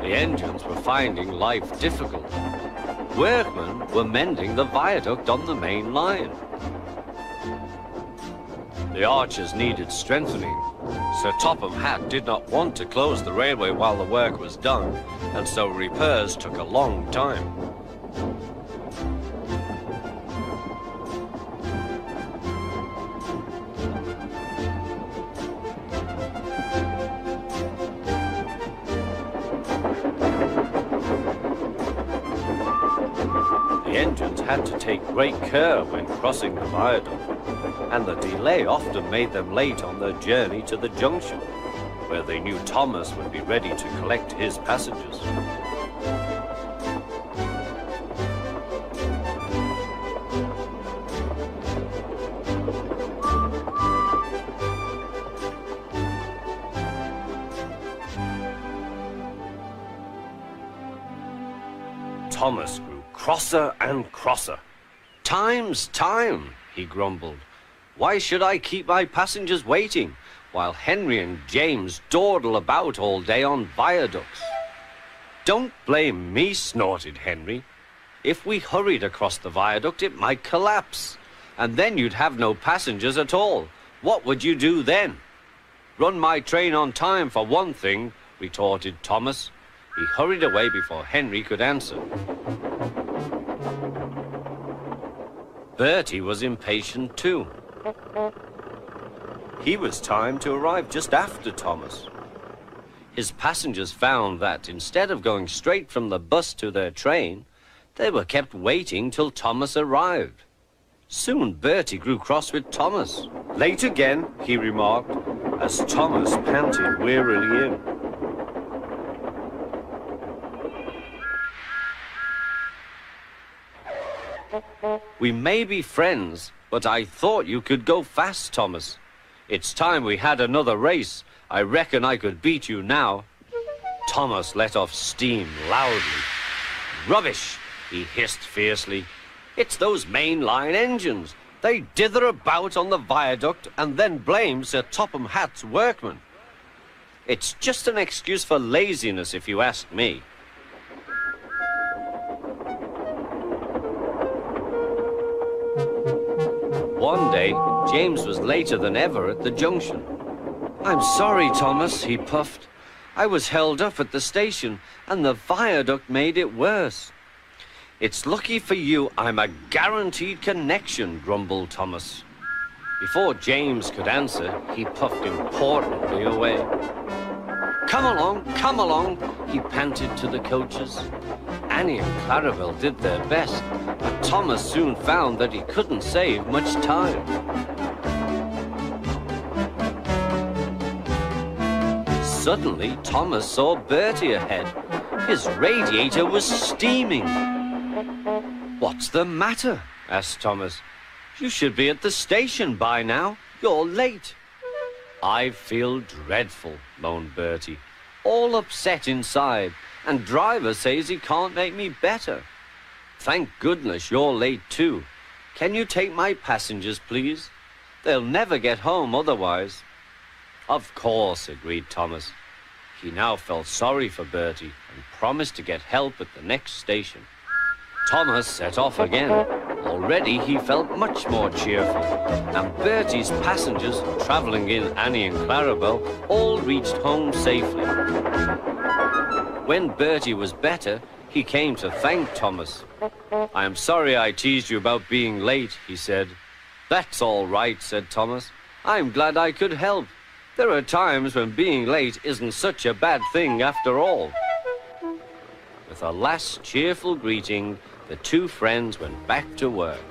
The engines were finding life difficult. Workmen were mending the viaduct on the main line. The arches needed strengthening. Sir Topham Hatt did not want to close the railway while the work was done, and so repairs took a long time. The engines had to take great care when crossing the viaduct, and the delay often made them late on their journey to the junction, where they knew Thomas would be ready to collect his passengers. Thomas grew crosser and crosser. "Time's time," he grumbled. "Why should I keep my passengers waiting while Henry and James dawdle about all day on viaducts?" "Don't blame me," snorted Henry. "If we hurried across the viaduct, it might collapse, and then you'd have no passengers at all. What would you do then?" "Run my train on time for one thing," retorted Thomas. He hurried away before Henry could answer. Bertie was impatient too. He was timed to arrive just after Thomas. His passengers found that instead of going straight from the bus to their train, they were kept waiting till Thomas arrived. Soon Bertie grew cross with Thomas. "Late again," he remarked, as Thomas panted wearily in. "We may be friends, but I thought you could go fast, Thomas. It's time we had another race. I reckon I could beat you now." Thomas let off steam loudly. "Rubbish," he hissed fiercely. "It's those main-line engines. They dither about on the viaduct and then blame Sir Topham Hatt's workmen. It's just an excuse for laziness, if you ask me." One day, James was later than ever at the junction. "I'm sorry, Thomas," he puffed. "I was held up at the station, and the viaduct made it worse." "It's lucky for you I'm a guaranteed connection," grumbled Thomas. Before James could answer, he puffed importantly away. Come along," he panted to the coaches. Annie and Clarabelle did their best, but Thomas soon found that he couldn't save much time. Suddenly, Thomas saw Bertie ahead. His radiator was steaming. "What's the matter?" asked Thomas. "You should be at the station by now. You're late." "I feel dreadful," moaned Bertie. "All upset inside, and driver says he can't make me better. Thank goodness you're late too. Can you take my passengers, please? They'll never get home otherwise." "Of course," agreed Thomas. He now felt sorry for Bertie and promised to get help at the next station. Thomas set off again. Already he felt much more cheerful, and Bertie's passengers, travelling in Annie and Clarabelle, all reached home safely. When Bertie was better, he came to thank Thomas. "I am sorry I teased you about being late," he said. "That's all right," said Thomas. "I'm glad I could help. There are times when being late isn't such a bad thing after all." With a last cheerful greeting, the two friends went back to work.